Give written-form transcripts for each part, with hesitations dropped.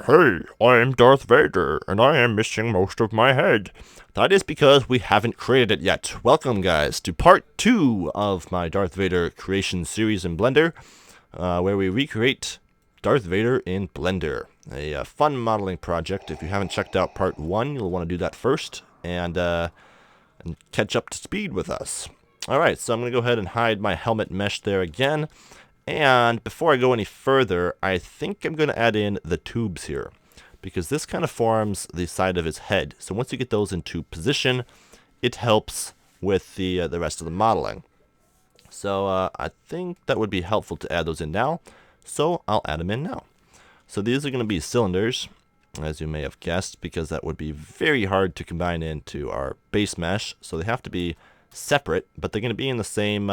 Hey, I'm Darth Vader, and I am missing most of my head. That is because we haven't created it yet. Welcome, guys, to part 2 of my Darth Vader creation series in Blender, where we recreate Darth Vader in Blender. A fun modeling project. If you haven't checked out part 1, you'll want to do that first, and catch up to speed with us. Alright, so I'm going to go ahead and hide my helmet mesh there again. And before I go any further, I think I'm going to add in the tubes here, because this kind of forms the side of his head. So once you get those into position, it helps with the rest of the modeling. So I think that would be helpful to add those in now. So I'll add them in now. So these are going to be cylinders, as you may have guessed, because that would be very hard to combine into our base mesh. So they have to be separate, but they're going to be in the same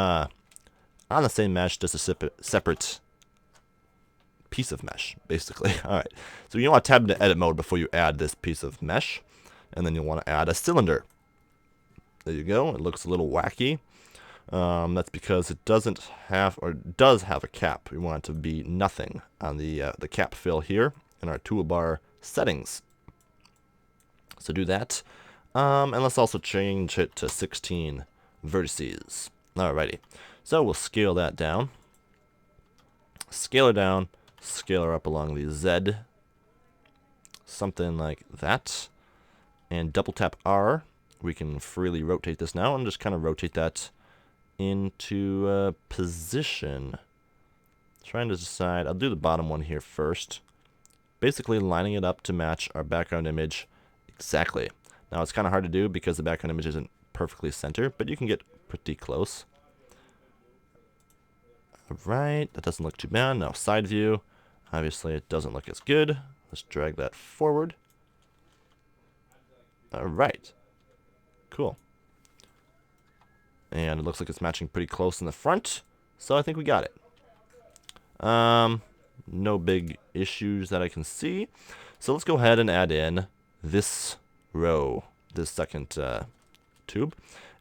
on the same mesh, just a separate piece of mesh, basically. Alright, so you want to tab into edit mode before you add this piece of mesh, and then you'll want to add a cylinder. There you go, it looks a little wacky. That's because it doesn't have, or does have a cap. We want it to be nothing on the cap fill here in our toolbar settings. So do that, and let's also change it to 16 vertices. Alrighty. So we'll scale that down, scale her down, scale her up along the Z, something like that, and double tap R. We can freely rotate this now and just kind of rotate that into position. Trying to decide, I'll do the bottom one here first, basically lining it up to match our background image exactly. Now it's kind of hard to do because the background image isn't perfectly centered, but you can get pretty close. Alright, that doesn't look too bad. Now side view, obviously it doesn't look as good. Let's drag that forward. Alright, cool. And it looks like it's matching pretty close in the front, so I think we got it. No big issues that I can see. So let's go ahead and add in this row, this second tube.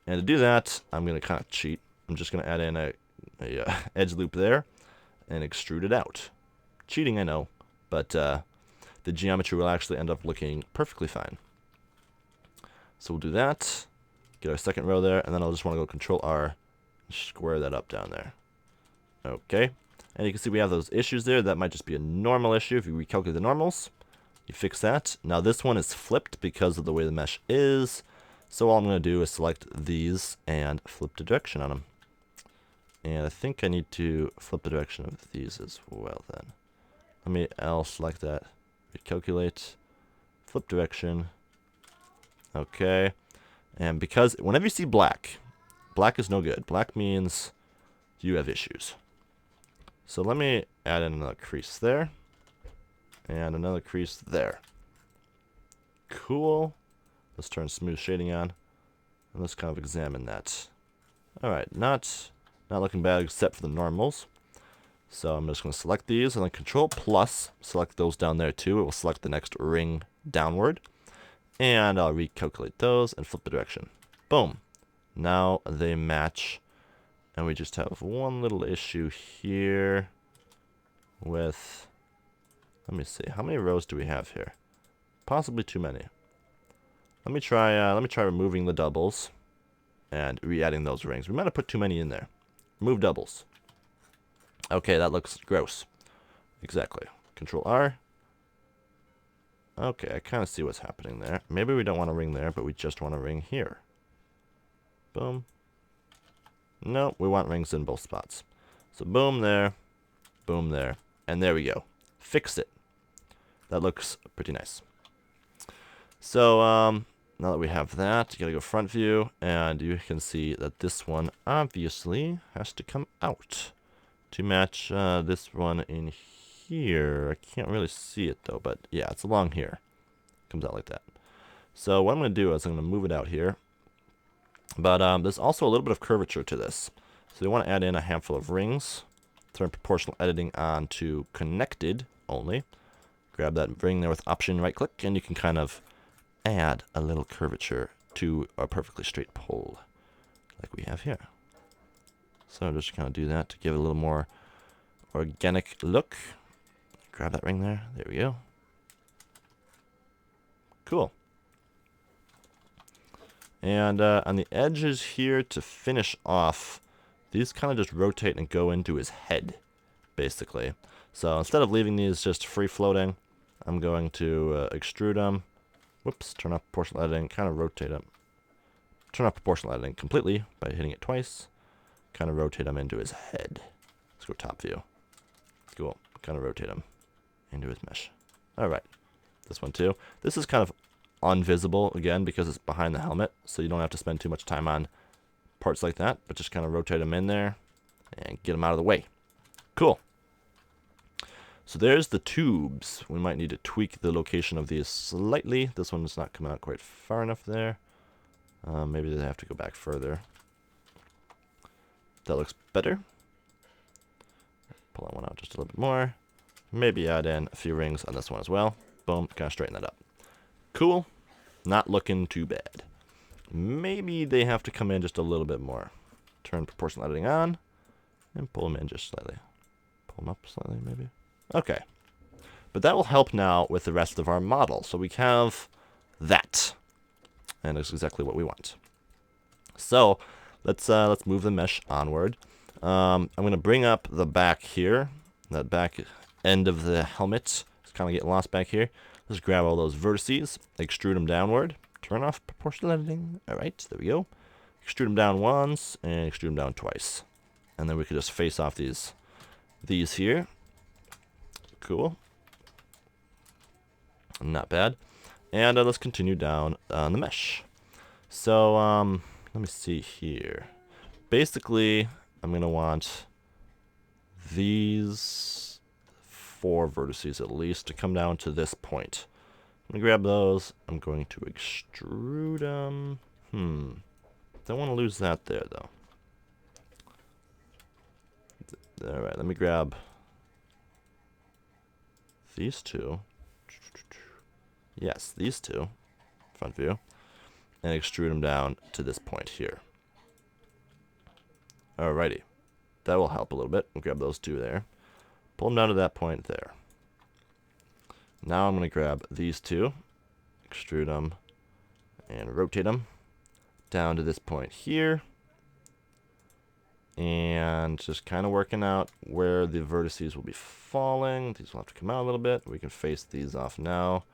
And to do that, I'm going to kind of cheat. I'm just going to add in a edge loop there and extrude it out. Cheating, I know, but the geometry will actually end up looking perfectly fine. So we'll do that, get our second row there, and then I'll just want to go Control R and square that up down there. Okay, and you can see we have those issues there. That might just be a normal issue. If you recalculate the normals, you fix that. Now this one is flipped because of the way the mesh is, so all I'm going to do is select these and flip the direction on them. And I think I need to flip the direction of these as well then. Let me, I'll select that, recalculate, flip direction. Okay. And because whenever you see black, black is no good. Black means you have issues. So let me add in another crease there. And another crease there. Cool. Let's turn smooth shading on. And let's kind of examine that. Alright, not looking bad except for the normals. So I'm just going to select these and then Control plus, select those down there too. It will select the next ring downward. And I'll recalculate those and flip the direction. Boom. Now they match. And we just have one little issue here with, let me see, how many rows do we have here? Possibly too many. Let me try removing the doubles and re-adding those rings. We might have put too many in there. Remove doubles. Okay, that looks gross. Exactly. Control R. Okay, I kind of see what's happening there. Maybe we don't want a ring there, but we just want a ring here. Boom. No, we want rings in both spots. So boom there, and there we go. Fixed it. That looks pretty nice. So, now that we have that, you gotta go front view, and you can see that this one obviously has to come out to match this one in here. I can't really see it though, but yeah, it's along here. Comes out like that. So what I'm going to do is I'm going to move it out here. But there's also a little bit of curvature to this. So you want to add in a handful of rings. Turn proportional editing on to connected only. Grab that ring there with option right click, and you can kind of add a little curvature to a perfectly straight pole like we have here. So just kind of do that to give it a little more organic look. Grab that ring there. There we go. Cool. And on the edges here, to finish off, these kind of just rotate and go into his head, basically. So instead of leaving these just free floating, I'm going to extrude them. Whoops, turn off proportional editing, kind of rotate them. Turn off proportional editing completely by hitting it twice. Kind of rotate them into his head. Let's go top view. Cool. Kind of rotate them into his mesh. Alright. This one too. This is kind of invisible, again, because it's behind the helmet, so you don't have to spend too much time on parts like that, but just kind of rotate them in there and get them out of the way. Cool. So there's the tubes. We might need to tweak the location of these slightly. This one's not coming out quite far enough there. Maybe they have to go back further. That looks better. Pull that one out just a little bit more. Maybe add in a few rings on this one as well. Boom, kind of straighten that up. Cool. Not looking too bad. Maybe they have to come in just a little bit more. Turn proportional editing on. And pull them in just slightly. Pull them up slightly, maybe. Okay. But that will help now with the rest of our model. So we have that. And that's exactly what we want. So let's move the mesh onward. I'm going to bring up the back here. That back end of the helmet. It's kind of getting lost back here. Let's grab all those vertices, extrude them downward, turn off proportional editing. All right, there we go. Extrude them down once and extrude them down twice. And then we could just face off these here. Cool. Not bad. And let's continue down on the mesh. So let me see here. Basically, I'm going to want these 4 vertices at least to come down to this point. I'm going to grab those. I'm going to extrude them. Don't want to lose that there, though. Alright, let me grab these 2. Yes, these 2. Front view. And extrude them down to this point here. Alrighty. That will help a little bit. We'll grab those 2 there. Pull them down to that point there. Now I'm going to grab these 2, extrude them, and rotate them down to this point here. And just kind of working out where the vertices will be falling. These will have to come out a little bit. We can face these off now,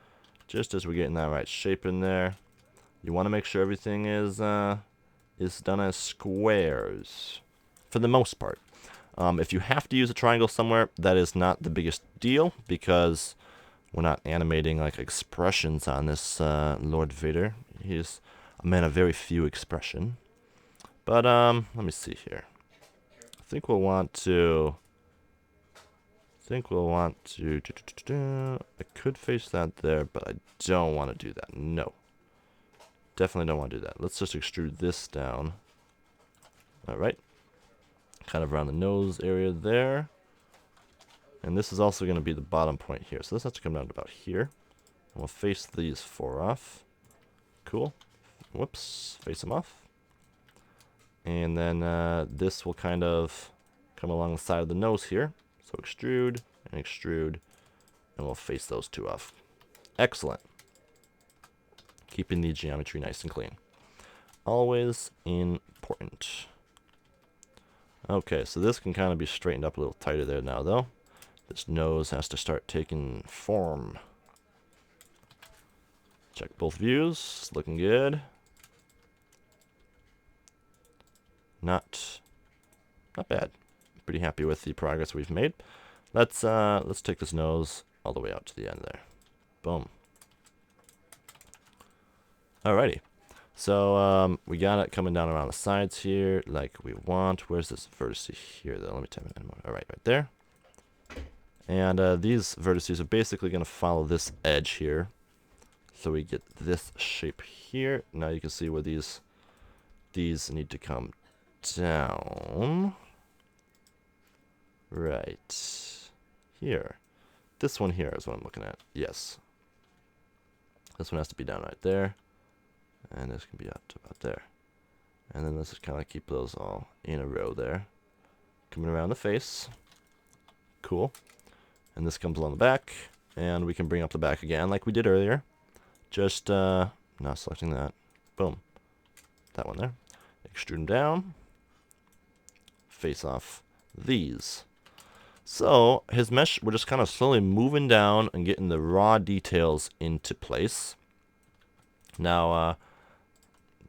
just as we're getting that right shape in there. You want to make sure everything is done as squares, for the most part. If you have to use a triangle somewhere, that is not the biggest deal, because we're not animating like expressions on this Lord Vader. He's a man of very few expression. But let me see here. I think we'll want to. I could face that there, but I don't want to do that. No. Definitely don't want to do that. Let's just extrude this down. Alright. Kind of around the nose area there. And this is also going to be the bottom point here. So this has to come down to about here. And we'll face these 4 off. Cool. Whoops. Face them off. And then this will kind of come along the side of the nose here. So extrude and extrude. And we'll face those 2 off. Excellent. Keeping the geometry nice and clean. Always important. Okay, so this can kind of be straightened up a little tighter there now, though. This nose has to start taking form. Check both views. Looking good. Not bad. Pretty happy with the progress we've made. Let's take this nose all the way out to the end there. Boom. Alrighty. So we got it coming down around the sides here like we want. Where's this vertex here, though? Let me type it in more. Alright, right there. And these vertices are basically going to follow this edge here. So we get this shape here. Now you can see where these need to come down. Right here. This one here is what I'm looking at. Yes. This one has to be down right there. And this can be up to about there. And then let's just kind of keep those all in a row there. Coming around the face. Cool. And this comes along the back. And we can bring up the back again like we did earlier. Just, not selecting that. Boom. That one there. Extrude them down. Face off these. So, his mesh, we're just kind of slowly moving down and getting the raw details into place. Now,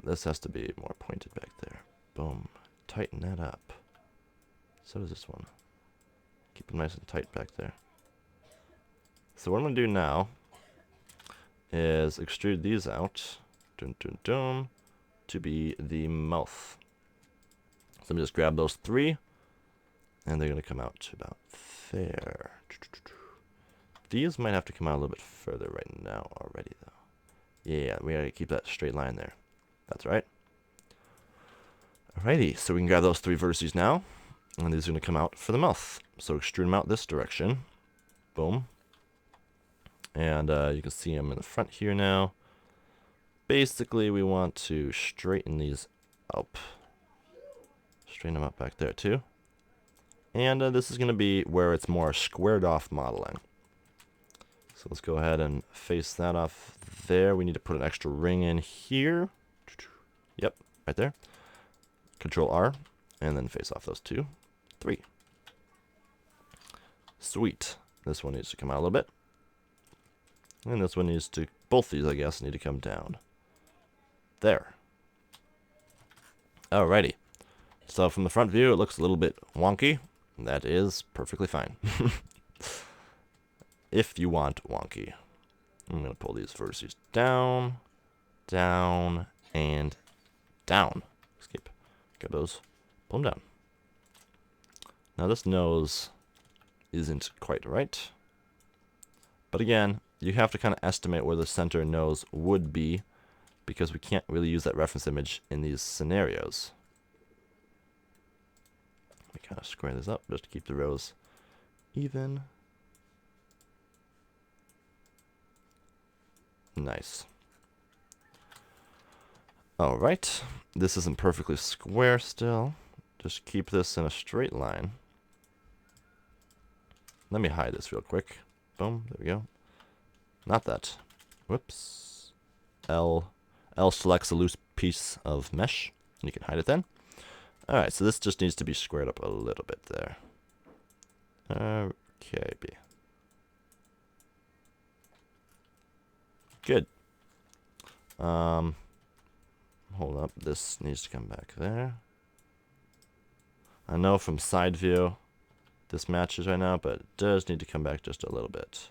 this has to be more pointed back there. Boom. Tighten that up. So does this one. Keep it nice and tight back there. So what I'm going to do now is extrude these out. Dun, dun, dun, to be the mouth. So let me just grab those three. And they're going to come out to about there. These might have to come out a little bit further right now already, though. Yeah, we gotta keep that straight line there. That's right. Alrighty, so we can grab those three vertices now. And these are going to come out for the mouth. So extrude them out this direction. Boom. And you can see them in the front here now. Basically, we want to straighten these up. Straighten them up back there, too. And this is going to be where it's more squared off modeling. So let's go ahead and face that off there. We need to put an extra ring in here. Yep, right there. Control R, and then face off those 2, 3. Sweet. This one needs to come out a little bit. And this one needs to, both these I guess, need to come down. There. Alrighty. So from the front view it looks a little bit wonky. That is perfectly fine. If you want wonky. I'm going to pull these vertices down, down, and down. Escape. Grab those. Pull them down. Now this nose isn't quite right. But again, you have to kind of estimate where the center nose would be because we can't really use that reference image in these scenarios. Let me kind of square this up just to keep the rows even. Nice. Alright, this isn't perfectly square still. Just keep this in a straight line. Let me hide this real quick. Boom, there we go. Not that. Whoops. L selects a loose piece of mesh, and you can hide it then. Alright, so this just needs to be squared up a little bit there. Okay, B. Good. Hold up, this needs to come back there. I know from side view this matches right now, but it does need to come back just a little bit.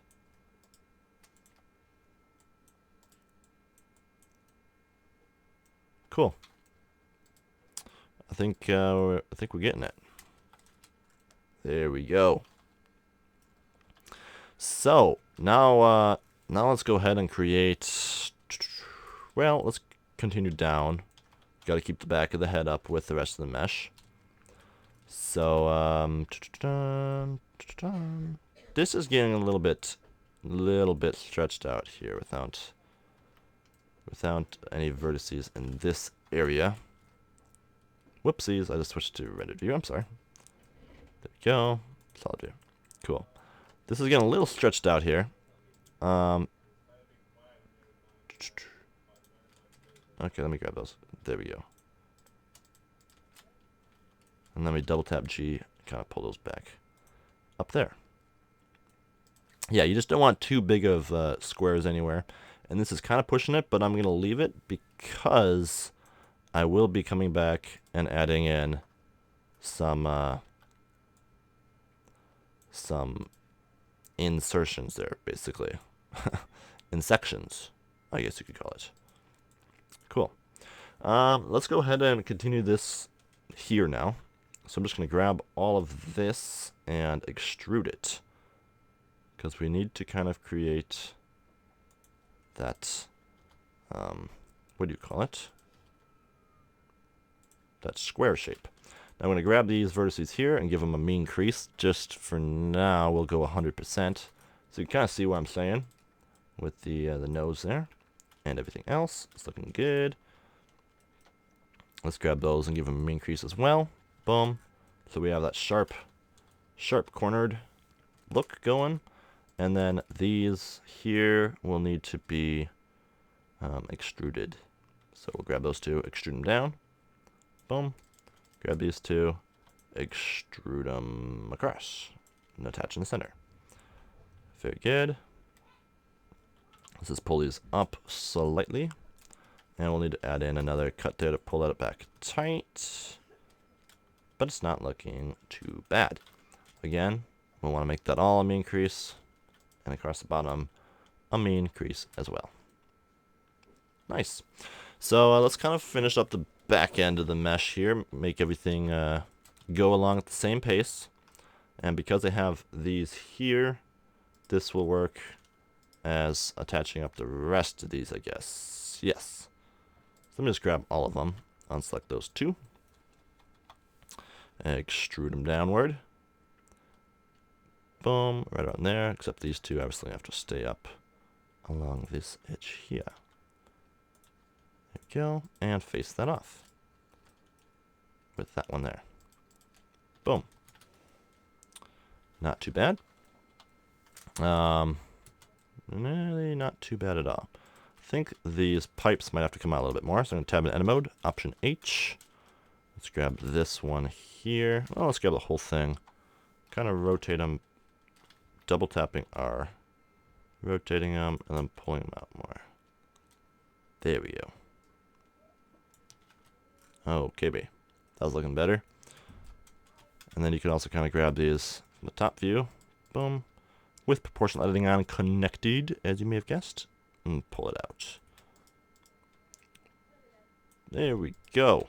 Cool. I think we're getting it. There we go. So now let's go ahead and create. Well, let's continue down. Got to keep the back of the head up with the rest of the mesh. So this is getting a little bit stretched out here without any vertices in this area. Whoopsies, I just switched to rendered view, I'm sorry. There we go. Solid view. Cool. This is getting a little stretched out here. Okay, let me grab those. There we go. And then we double tap G and kind of pull those back up there. Yeah, you just don't want too big of squares anywhere. And this is kind of pushing it, but I'm going to leave it because I will be coming back and adding in some insertions there, basically. In sections, I guess you could call it. Cool. Let's go ahead and continue this here now. So I'm just going to grab all of this and extrude it. Because we need to kind of create that, what do you call it? That square shape. Now I'm going to grab these vertices here and give them a mean crease. Just for now, we'll go 100%. So you can kind of see what I'm saying with the nose there. And everything else. It's looking good. Let's grab those and give them a mean crease as well. Boom. So we have that sharp cornered look going. And then these here will need to be extruded. So we'll grab those two, extrude them down. Boom. Grab these two, extrude them across, and attach in the center. Very good. Let's just pull these up slightly. And we'll need to add in another cut there to pull that back tight. But it's not looking too bad. Again, we'll want to make that all a mean crease. And across the bottom, a mean crease as well. Nice. So let's kind of finish up the back end of the mesh here. Make everything go along at the same pace. And because I have these here, this will work as attaching up the rest of these, I guess. Yes. So let me just grab all of them, unselect those two, extrude them downward. Boom, right around there, except these two obviously have to stay up along this edge here. There we go, and face that off with that one there. Boom. Not too bad. Really not too bad at all. I think these pipes might have to come out a little bit more, so I'm going to tab in edit mode, option H. Let's grab this one here. Well, let's grab the whole thing. Kind of rotate them, double tapping R, rotating them, and then pulling them out more. There we go. Okay, that was looking better. And then you can also kind of grab these from the top view. Boom. With proportional editing on connected, as you may have guessed. And pull it out. There we go.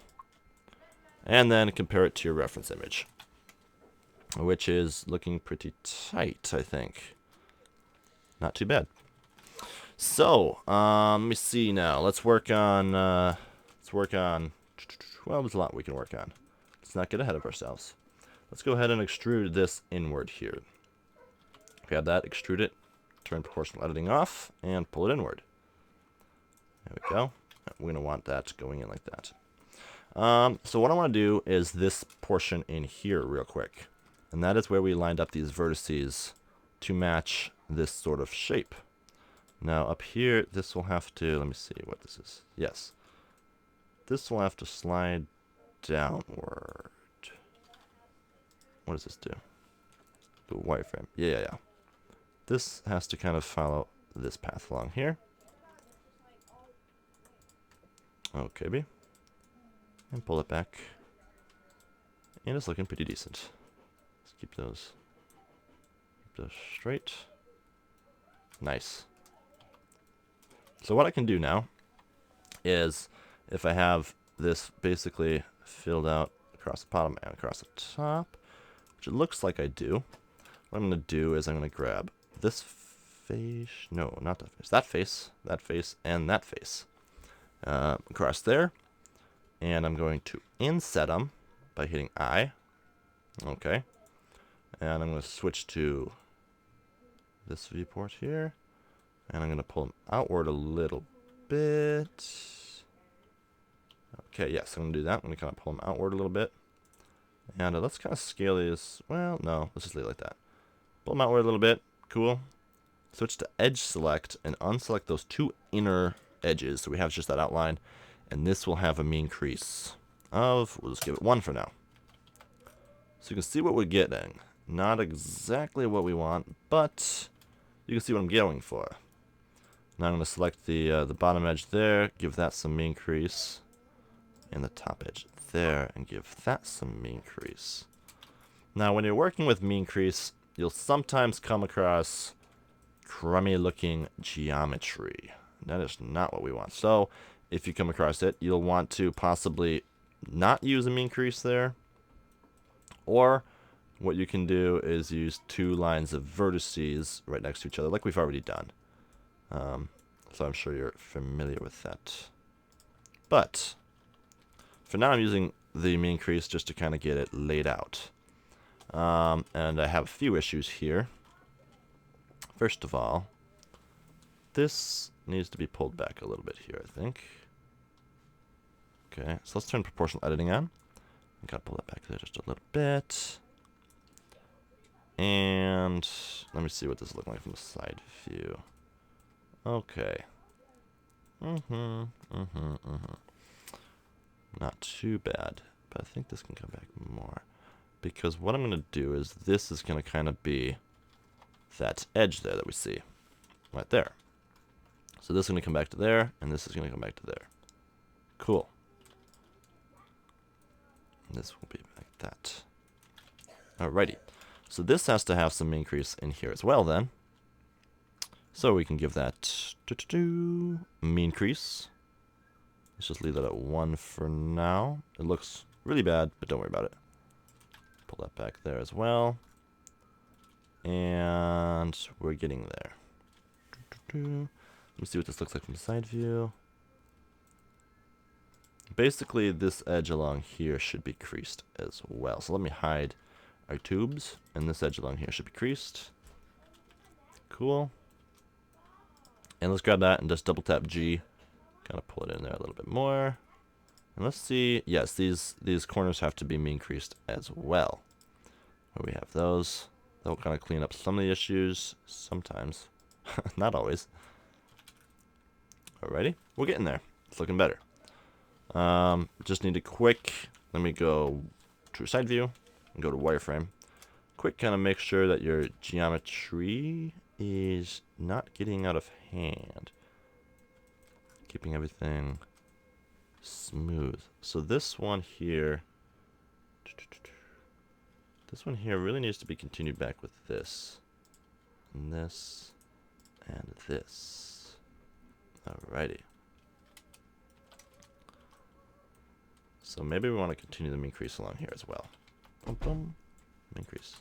And then compare it to your reference image, which is looking pretty tight, I think. Not too bad. So, let me see now. Let's work on, well, there's a lot we can work on. Let's not get ahead of ourselves. Let's go ahead and extrude this inward here. Grab that, extrude it, turn proportional editing off, and pull it inward. There we go. We're going to want that going in like that. So what I want to do is this portion in here real quick. And that is where we lined up these vertices to match this sort of shape. Now up here, this will have to, let me see what this is. Yes. This will have to slide downward. What does this do? The wireframe. Yeah. This has to kind of follow this path along here. Okay, and pull it back. And it's looking pretty decent. Let's keep those straight. Nice. So what I can do now is, if I have this basically filled out across the bottom and across the top, which it looks like I do, what I'm going to do is I'm going to grab this face, no, not that face, that face, and that face across there, and I'm going to inset them by hitting I. Okay, and I'm going to switch to this viewport here, and I'm going to pull them outward a little bit. Okay, yes, I'm going to do that. I'm going to kind of pull them outward a little bit, and let's kind of scale these. Well, no, let's just leave it like that. Pull them outward a little bit. Cool. Switch to edge select and unselect those two inner edges, so we have just that outline, and this will have a mean crease of, we'll just give it 1 for now. So you can see what we're getting. Not exactly what we want, but you can see what I'm going for. Now I'm going to select the bottom edge there, give that some mean crease, and the top edge there, and give that some mean crease. Now when you're working with mean crease, you'll sometimes come across crummy looking geometry. That is not what we want. So if you come across it, you'll want to possibly not use a mean crease there, or what you can do is use 2 lines of vertices right next to each other, like we've already done. So I'm sure you're familiar with that. But for now, I'm using the mean crease just to kind of get it laid out. And I have a few issues here. First of all, this needs to be pulled back a little bit here, I think. Okay, so let's turn proportional editing on. I gotta pull that back there just a little bit. And let me see what this is looking like from the side view. Okay. Not too bad, but I think this can come back more. Because what I'm going to do is this is going to kind of be that edge there that we see. Right there. So this is going to come back to there, and this is going to come back to there. Cool. And this will be like that. Alrighty. So this has to have some increase in here as well then. So we can give that mean increase. Let's just leave that at 1 for now. It looks really bad, but don't worry about it. Pull that back there as well. And we're getting there. Let me see what this looks like from the side view. Basically, this edge along here should be creased as well. So let me hide our tubes, and this edge along here should be creased. Cool. And let's grab that and just double tap G. Kind of pull it in there a little bit more. And let's see. Yes, these corners have to be mean creased as well. Where we have those. That will kind of clean up some of the issues. Sometimes. Not always. Alrighty. We're getting there. It's looking better. Just need a quick. Let me go to side view and go to wireframe. Quick kind of make sure that your geometry is not getting out of hand. Keeping everything smooth. So this one here really needs to be continued back with this. And this. And this. Alrighty. So maybe we want to continue the increase along here as well. Boom, boom. Increase.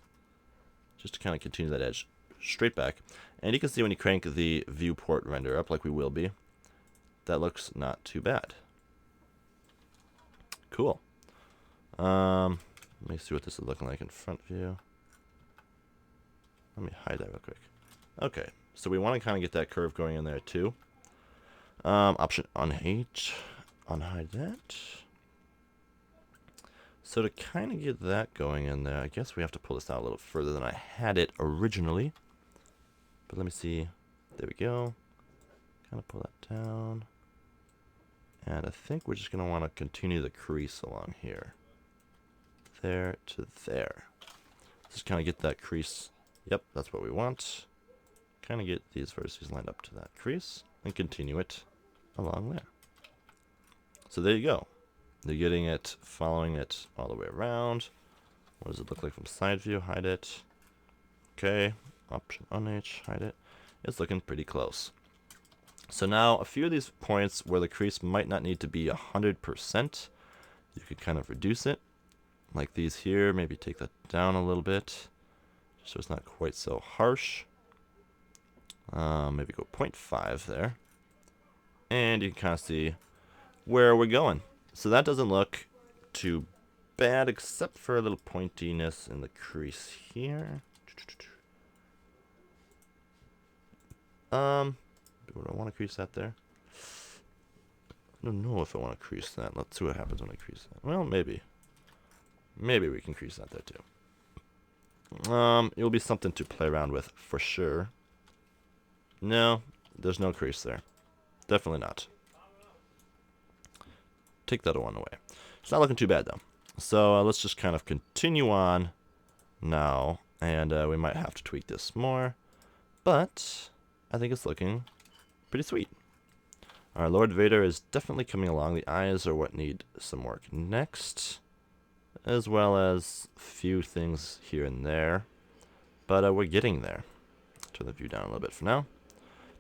Just to kind of continue that edge straight back. And you can see when you crank the viewport render up, like we will be, that looks not too bad. Cool. Let me see what this is looking like in front view. Let me hide that real quick. Okay, so we want to kind of get that curve going in there too. Option unhide that. So to kind of get that going in there, I guess we have to pull this out a little further than I had it originally. But let me see. There we go. Kind of pull that down. And I think we're just going to want to continue the crease along here. There to there. Just kind of get that crease. Yep, that's what we want. Kind of get these vertices lined up to that crease and continue it along there. So there you go. They're getting it, following it all the way around. What does it look like from side view? Hide it. Okay. Option UNH, hide it. It's looking pretty close. So now a few of these points where the crease might not need to be 100%, you could kind of reduce it. Like these here, maybe take that down a little bit so it's not quite so harsh. Maybe go 0.5 there. And you can kind of see where we're going. So that doesn't look too bad, except for a little pointiness in the crease here. Do I want to crease that there? I don't know if I want to crease that. Let's see what happens when I crease that. Well, maybe. Maybe we can crease that there too. It'll be something to play around with for sure. No, there's no crease there. Definitely not. Take that one away. It's not looking too bad though. So let's just kind of continue on now, and we might have to tweak this more, but I think it's looking pretty sweet. Our Lord Vader is definitely coming along. The eyes are what need some work next, as well as a few things here and there, but we're getting there. Turn the view down a little bit for now.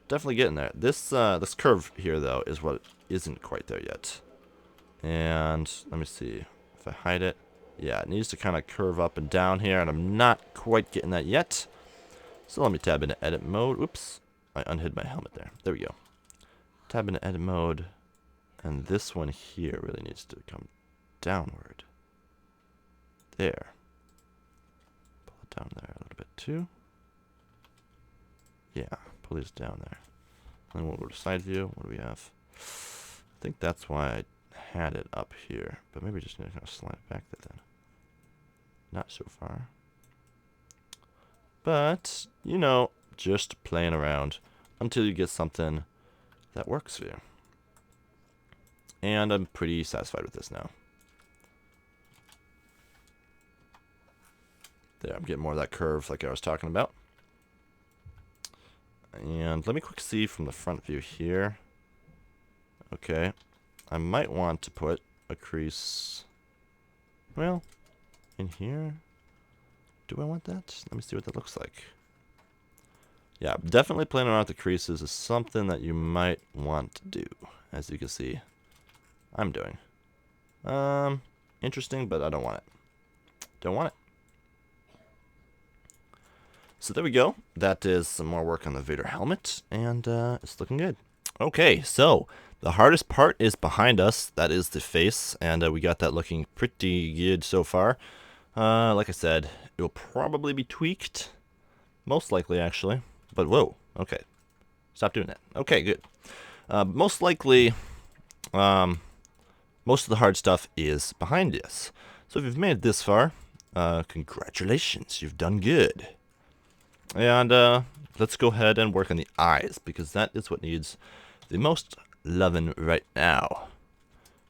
Definitely getting there. This this curve here though is what isn't quite there yet. And let me see if I hide it. Yeah, it needs to kind of curve up and down here, and I'm not quite getting that yet. So let me tab into edit mode. Oops, I unhid my helmet there. There we go. Tab into edit mode, and this one here really needs to come downward. There. Pull it down there a little bit too. Yeah, pull these down there. Then we'll go to side view. What do we have? I think that's why I had it up here, but maybe just need to kind of slide it back there then. Not so far. But, you know, just playing around until you get something that works for you. And I'm pretty satisfied with this now. There, I'm getting more of that curve like I was talking about. And let me quick see from the front view here. Okay, I might want to put a crease, well, in here. Do I want that? Let me see what that looks like. Yeah, definitely playing around with the creases is something that you might want to do, as you can see I'm doing. Interesting, but I don't want it. Don't want it. So there we go. That is some more work on the Vader helmet, and it's looking good. Okay, so the hardest part is behind us. That is the face, and we got that looking pretty good so far. Like I said, it will probably be tweaked. Most likely, actually. But whoa, okay. Stop doing that. Okay, good. Most likely, most of the hard stuff is behind us. So if you've made it this far, congratulations, you've done good. And let's go ahead and work on the eyes, because that is what needs the most loving right now.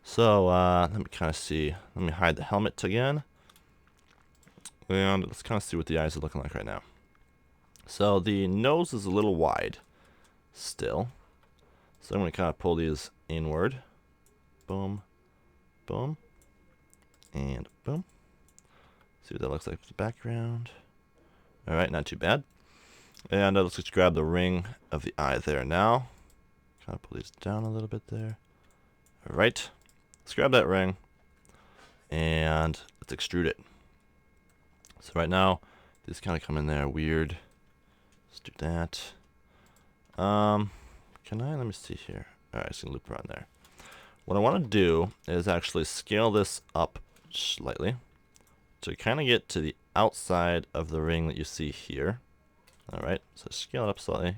So let me kind of see. Let me hide the helmet again. And let's kind of see what the eyes are looking like right now. So the nose is a little wide still. So I'm going to kind of pull these inward. Boom, boom, and boom. See what that looks like with the background. Alright, not too bad. And let's just grab the ring of the eye there now. Kind of pull these down a little bit there. Alright, let's grab that ring and let's extrude it. So right now, these kind of come in there weird. Let's do that. Can I? Let me see here. Alright, just gonna loop around there. What I want to do is actually scale this up slightly to kind of get to the outside of the ring that you see here. Alright, so scale it up slightly.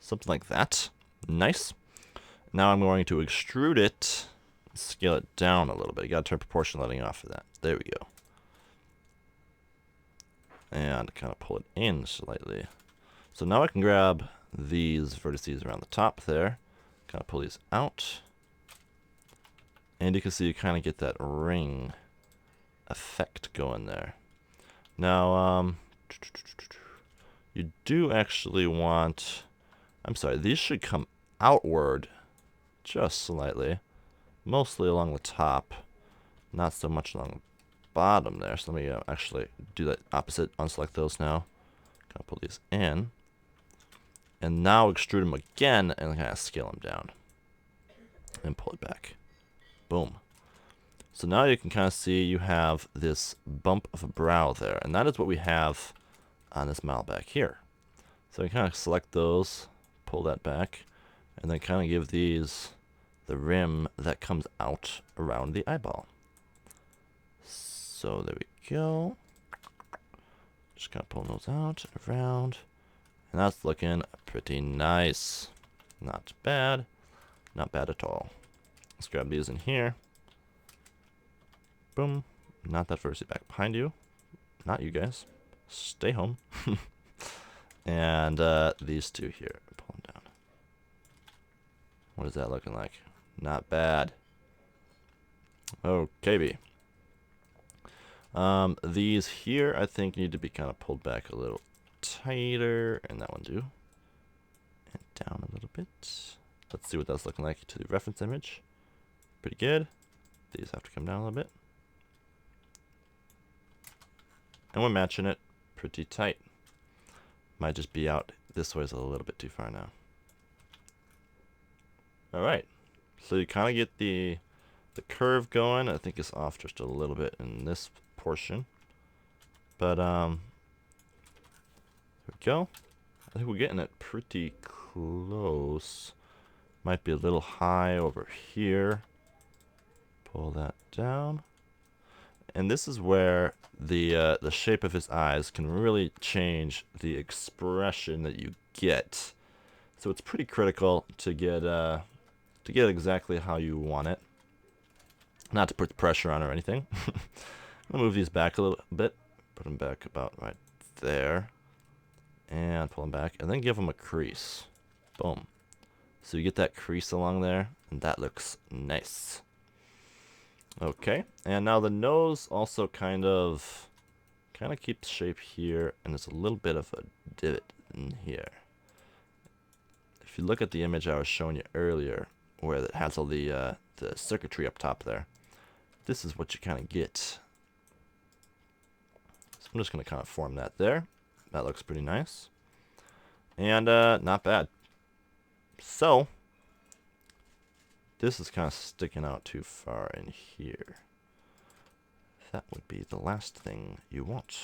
Something like that. Nice. Now I'm going to extrude it, scale it down a little bit. You gotta turn proportion lighting off for that. There we go. And kind of pull it in slightly. So now I can grab these vertices around the top there, kind of pull these out, and you can see you kind of get that ring effect going there. Now, you do actually want, I'm sorry, these should come outward just slightly, mostly along the top, not so much along the bottom there. So let me actually do that opposite, unselect those now, kind of pull these in. And now extrude them again and kind of scale them down. And pull it back. Boom. So now you can kind of see you have this bump of a brow there. And that is what we have on this model back here. So you kind of select those, pull that back, and then kind of give these the rim that comes out around the eyeball. So there we go. Just kind of pulling those out, around. And that's looking pretty nice. Not bad. Not bad at all. Let's grab these in here. Boom. Not that vertice back behind you. Not you guys. Stay home. And these two here. Pull them down. What is that looking like? Not bad. Okay, B. These here, I think, need to be kind of pulled back a little tighter, and that one too, and down a little bit. Let's see what that's looking like to the reference image. Pretty good. These have to come down a little bit, and we're matching it pretty tight. Might just be out this way is a little bit too far now. All right, so you kind of get the curve going. I think it's off just a little bit in this portion, but there we go. I think we're getting it pretty close. Might be a little high over here. Pull that down. And this is where the shape of his eyes can really change the expression that you get. So it's pretty critical to get exactly how you want it. Not to put pressure on or anything. I'm gonna move these back a little bit. Put them back about right there. And pull them back. And then give them a crease. Boom. So you get that crease along there, and that looks nice. Okay, and now the nose also kind of keeps shape here, and there's a little bit of a divot in here. If you look at the image I was showing you earlier, where it has all the circuitry up top there, this is what you kind of get. So I'm just going to kind of form that there. That looks pretty nice. And not bad. So, this is kind of sticking out too far in here. That would be the last thing you want.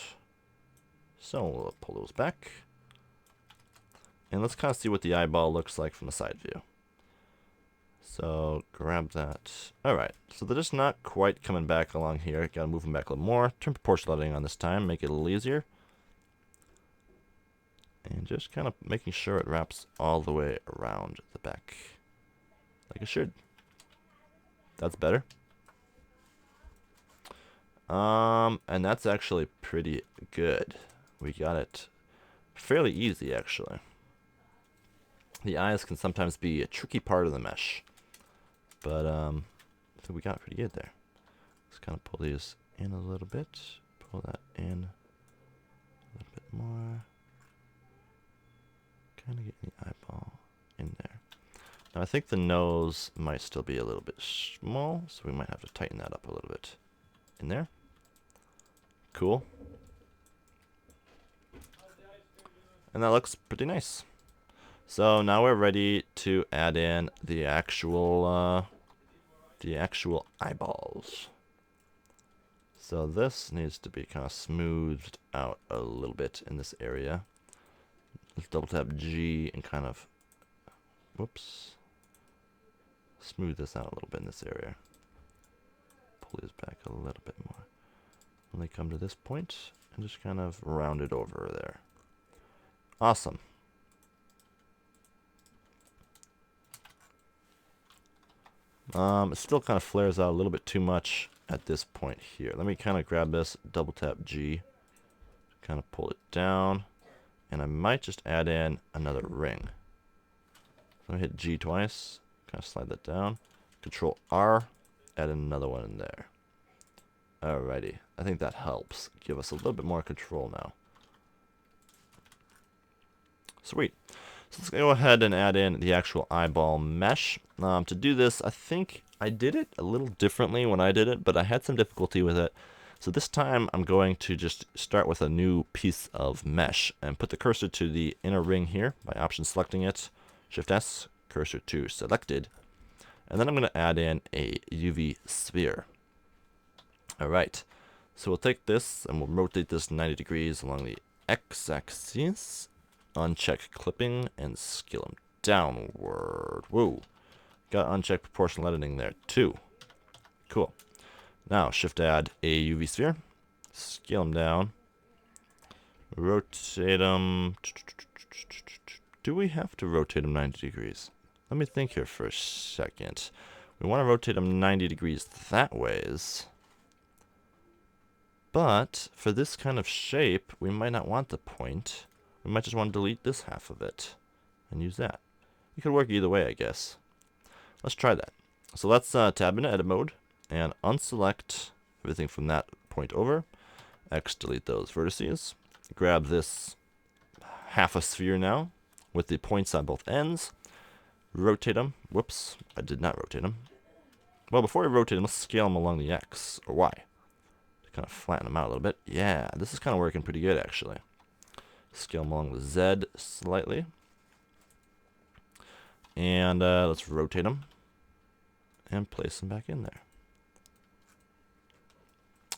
So we'll pull those back. And let's kind of see what the eyeball looks like from the side view. So grab that. Alright, so they're just not quite coming back along here. Gotta move them back a little more. Turn proportional editing on this time, make it a little easier. And just kind of making sure it wraps all the way around the back. Like it should. That's better. And that's actually pretty good. We got it fairly easy, actually. The eyes can sometimes be a tricky part of the mesh. But, I think we got it pretty good there. Let's kind of pull these in a little bit. Pull that in a little bit more. Kind of get the eyeball in there. Now, I think the nose might still be a little bit small, so we might have to tighten that up a little bit. In there. Cool. And that looks pretty nice. So now we're ready to add in the actual eyeballs. So this needs to be kind of smoothed out a little bit in this area. Let's double tap G and kind of, whoops, smooth this out a little bit in this area. Pull these back a little bit more. When they come to this point, and just kind of round it over there. Awesome. It still kind of flares out a little bit too much at this point here. Let me kind of grab this, double tap G, kind of pull it down, and I might just add in another ring. So I hit G twice, kind of slide that down, Control R, add another one in there. Alrighty, I think that helps give us a little bit more control now. Sweet. So let's go ahead and add in the actual eyeball mesh. To do this, I think I did it a little differently when I did it, but I had some difficulty with it. So this time I'm going to just start with a new piece of mesh and put the cursor to the inner ring here by option selecting it, Shift S, cursor to selected. And then I'm going to add in a UV sphere. Alright, so we'll take this and we'll rotate this 90 degrees along the x-axis. Uncheck clipping and scale them downward. Whoa. Got uncheck proportional editing there too. Cool. Now shift add a UV sphere. Scale them down. Rotate them. Do we have to rotate them 90 degrees? Let me think here for a second. We want to rotate them 90 degrees that ways. But for this kind of shape, we might not want the point. We might just want to delete this half of it and use that. It could work either way, I guess. Let's try that. So let's tab into edit mode and unselect everything from that point over. X delete those vertices. Grab this half a sphere now with the points on both ends. Rotate them. Whoops, I did not rotate them. Well, before we rotate them, let's scale them along the X or Y. To kind of flatten them out a little bit. Yeah, this is kind of working pretty good actually. Scale them along the Z slightly. And let's rotate them. And place them back in there.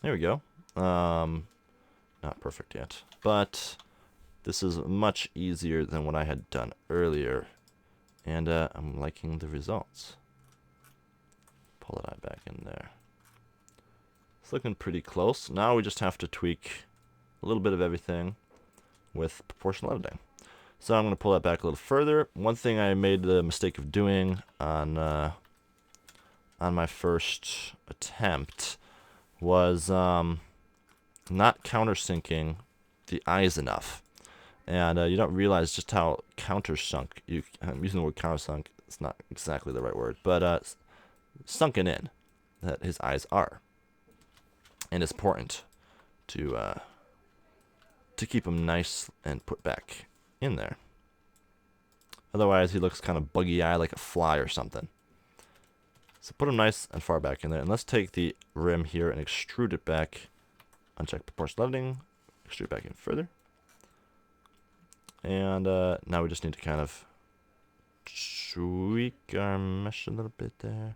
There we go. Not perfect yet. But this is much easier than what I had done earlier. And I'm liking the results. Pull that eye back in there. It's looking pretty close. Now we just have to tweak a little bit of everything with proportional editing. So I'm going to pull that back a little further. One thing I made the mistake of doing on my first attempt was not countersinking the eyes enough. And you don't realize just how countersunk, I'm using the word countersunk It's not exactly the right word, but sunken in that his eyes are. And it's important to keep him nice and put back in there. Otherwise, he looks kind of buggy-eyed like a fly or something. So put him nice and far back in there. And let's take the rim here and extrude it back. Uncheck proportional editing. Extrude back in further. And now we just need to kind of tweak our mesh a little bit there.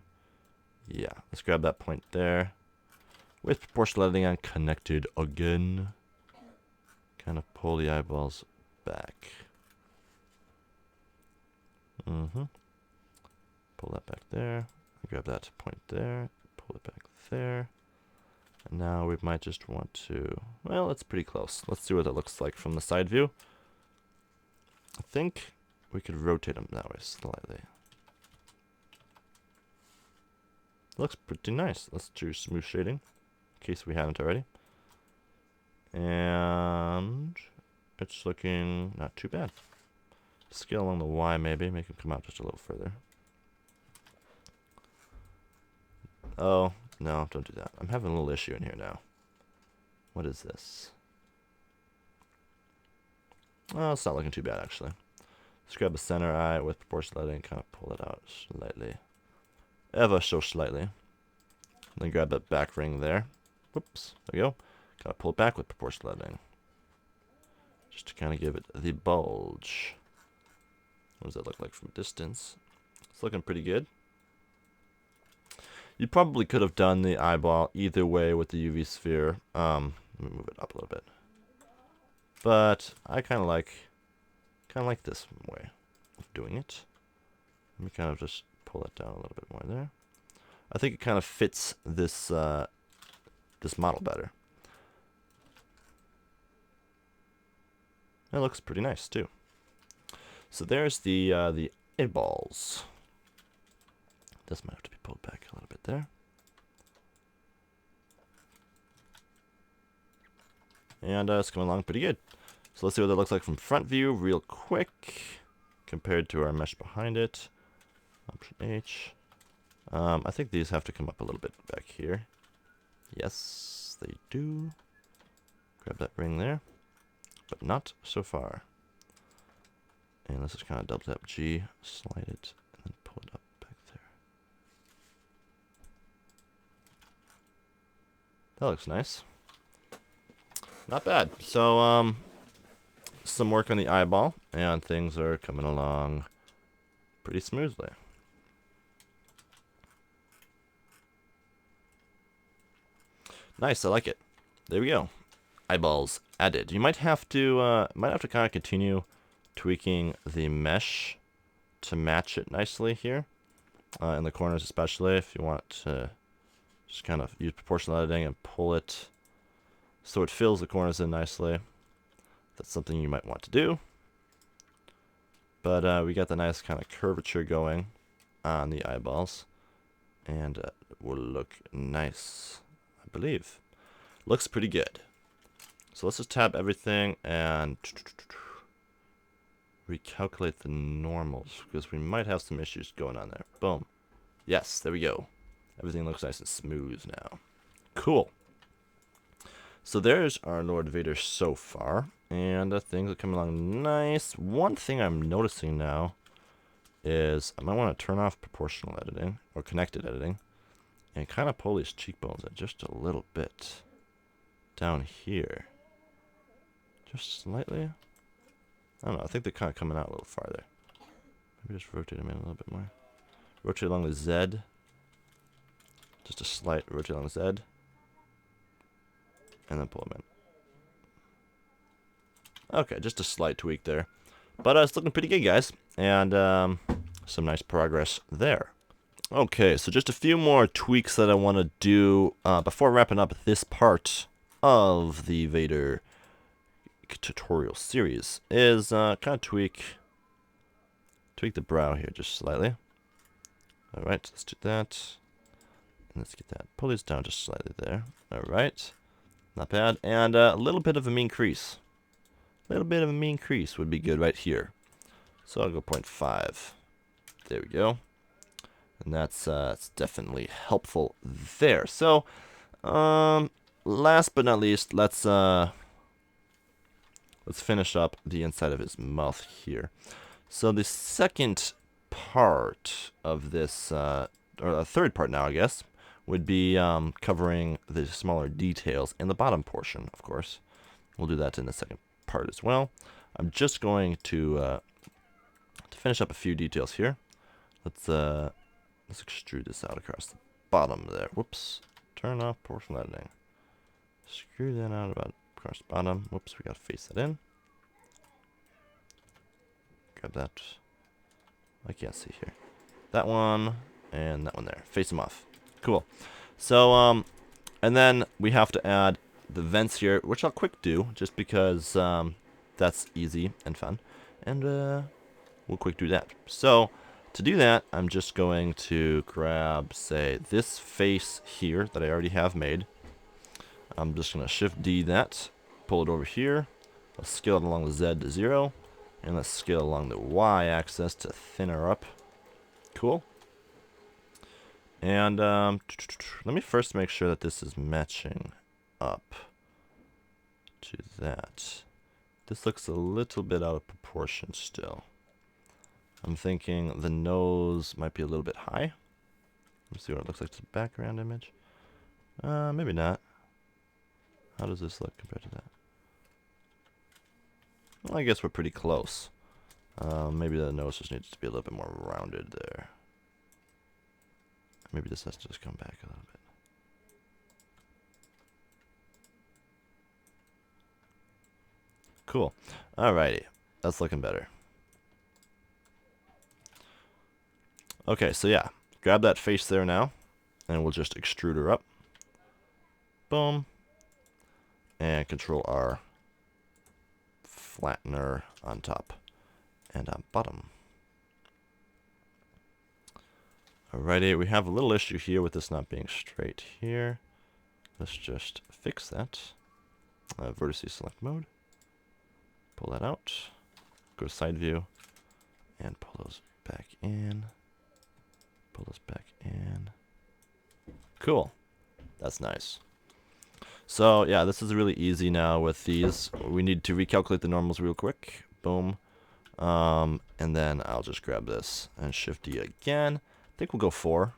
Yeah, let's grab that point there. With proportional editing on connected again. Kind of pull the eyeballs back. Pull that back there. Grab that point there. Pull it back there. And now we might just want to... Well, it's pretty close. Let's see what it looks like from the side view. I think we could rotate them that way slightly. Looks pretty nice. Let's do smooth shading, in case we haven't already. And it's looking not too bad. Scale along the Y maybe, make him come out just a little further. Oh, no, don't do that. I'm having a little issue in here now. What is this? Oh, it's not looking too bad, actually. Let's grab the center eye with proportional editing and kind of pull it out slightly. Ever so slightly. Then grab that back ring there. Whoops, there we go. Gotta pull it back with proportional editing. Just to kind of give it the bulge. What does that look like from a distance? It's looking pretty good. You probably could have done the eyeball either way with the UV sphere. Let me move it up a little bit. But I kind of like this way of doing it. Let me kind of just pull it down a little bit more there. I think it kind of fits this this model better. It looks pretty nice too. So there's the eyeballs. This might have to be pulled back a little bit there. And it's coming along pretty good. So let's see what that looks like from front view real quick compared to our mesh behind it. Option H. I think these have to come up a little bit back here. Yes, they do. Grab that ring there, but not so far. And let's just kind of double tap G, slide it, and then pull it up back there. That looks nice. Not bad. So, some work on the eyeball, and things are coming along pretty smoothly. Nice, I like it. There we go. Eyeballs added. You might have to kind of continue tweaking the mesh to match it nicely here, in the corners especially, if you want to just kind of use proportional editing and pull it so it fills the corners in nicely. That's something you might want to do. But we got the nice kind of curvature going on the eyeballs, and it will look nice, I believe. Looks pretty good. So let's just tab everything and recalculate the normals, because we might have some issues going on there. Boom. Yes, there we go. Everything looks nice and smooth now. Cool. So there's our Lord Vader so far, and things are coming along nice. One thing I'm noticing now is I might want to turn off proportional editing, or connected editing, and kind of pull these cheekbones in just a little bit down here. Just slightly. I don't know, I think they're kind of coming out a little farther. Maybe just rotate them in a little bit more. Rotate along the Z. Just a slight rotate along the Z. And then pull them in. Okay, just a slight tweak there. But it's looking pretty good, guys. And some nice progress there. Okay, so just a few more tweaks that I want to do before wrapping up this part of the Vader tutorial series is kind of tweak the brow here just slightly. Alright, let's do that. And let's get that. Pull these down just slightly there. Alright. Not bad. And a little bit of a mean crease. A little bit of a mean crease would be good right here. So I'll go 0.5. There we go. And that's definitely helpful there. So, last but not least, let's finish up the inside of his mouth here. So the second part of this, or the third part now, I guess, would be covering the smaller details in the bottom portion, of course. We'll do that in the second part as well. I'm just going to finish up a few details here. Let's extrude this out across the bottom there. Whoops. Turn off portion editing. Screw that out about across the bottom. Whoops, we gotta face that in. Grab that. I can't see here. That one and that one there. Face them off. Cool. So, and then we have to add the vents here, which I'll quick do, just because that's easy and fun. And we'll quick do that. So, to do that, I'm just going to grab, say, this face here that I already have made. I'm just going to Shift D that, pull it over here. Let's scale it along the Z to 0. And let's scale along the Y axis to thinner up. Cool. And let me first make sure that this is matching up to that. This looks a little bit out of proportion still. I'm thinking the nose might be a little bit high. Let's see what it looks like to the background image. Maybe not. How does this look compared to that? Well, I guess we're pretty close. Maybe the nose just needs to be a little bit more rounded there. Maybe this has to just come back a little bit. Cool. Alrighty. That's looking better. Okay, so yeah. Grab that face there now. And we'll just extrude her up. Boom. And Control R. Flatten her on top and on bottom. Alrighty, we have a little issue here with this not being straight here. Let's just fix that. Vertices select mode. Pull that out. Go to side view. And pull those back in. Pull those back in. Cool. That's nice. So, yeah, this is really easy now with these. We need to recalculate the normals real quick. Boom. And then I'll just grab this and Shift D again. I think we'll go 4.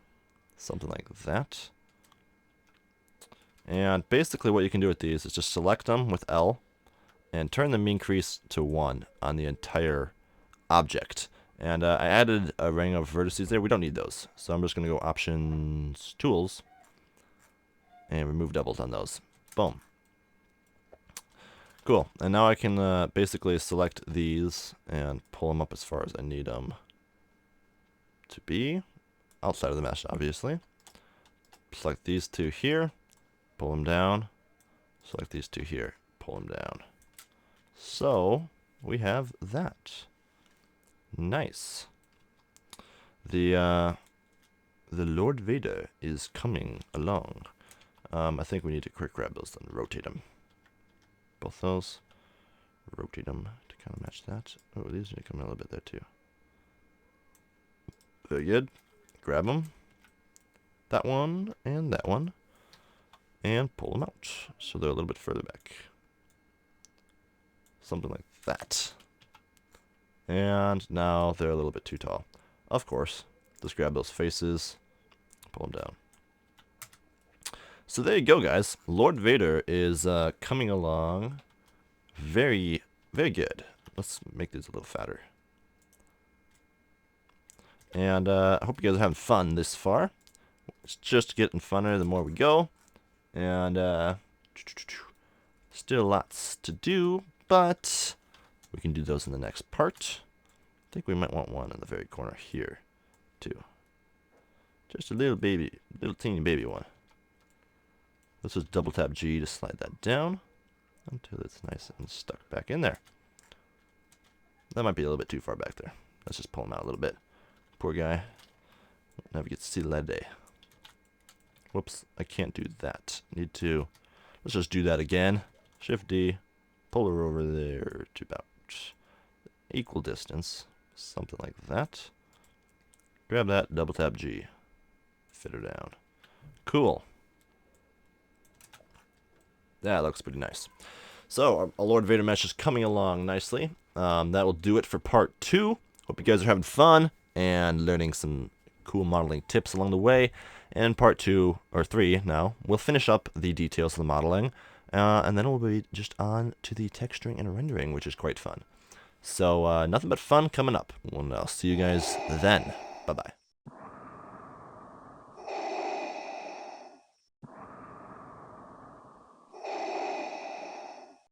Something like that. And basically what you can do with these is just select them with L and turn the mean crease to 1 on the entire object. And I added a ring of vertices there. We don't need those. So I'm just going to go Options, Tools, and remove doubles on those. Boom. Cool. And now I can basically select these and pull them up as far as I need them to be. Outside of the mesh, obviously. Select these two here. Pull them down. Select these two here. Pull them down. So, we have that. Nice. The Lord Vader is coming along. I think we need to quick grab those and rotate them. Both those. Rotate them to kind of match that. Oh, these need to come in a little bit there too. Very good. Grab them. That one and that one. And pull them out. So they're a little bit further back. Something like that. And now they're a little bit too tall. Of course. Just grab those faces. Pull them down. So there you go, guys. Lord Vader is coming along very, very good. Let's make these a little fatter. And I hope you guys are having fun this far. It's just getting funner the more we go. And still lots to do, but we can do those in the next part. I think we might want one in the very corner here, too. Just a little baby, little teeny baby one. Let's just double tap G to slide that down until it's nice and stuck back in there. That might be a little bit too far back there. Let's just pull him out a little bit. Poor guy. Never gets to see the light of day. Whoops, I can't do that. Need to, let's just do that again. Shift D, pull her over there to about equal distance. Something like that. Grab that, double tap G. Fit her down. Cool. That looks pretty nice. So, our Lord Vader mesh is coming along nicely. That will do it for part 2. Hope you guys are having fun and learning some cool modeling tips along the way. And part 2, or 3 now, we'll finish up the details of the modeling. And then we'll be just on to the texturing and rendering, which is quite fun. So, nothing but fun coming up. I'll see you guys then. Bye-bye.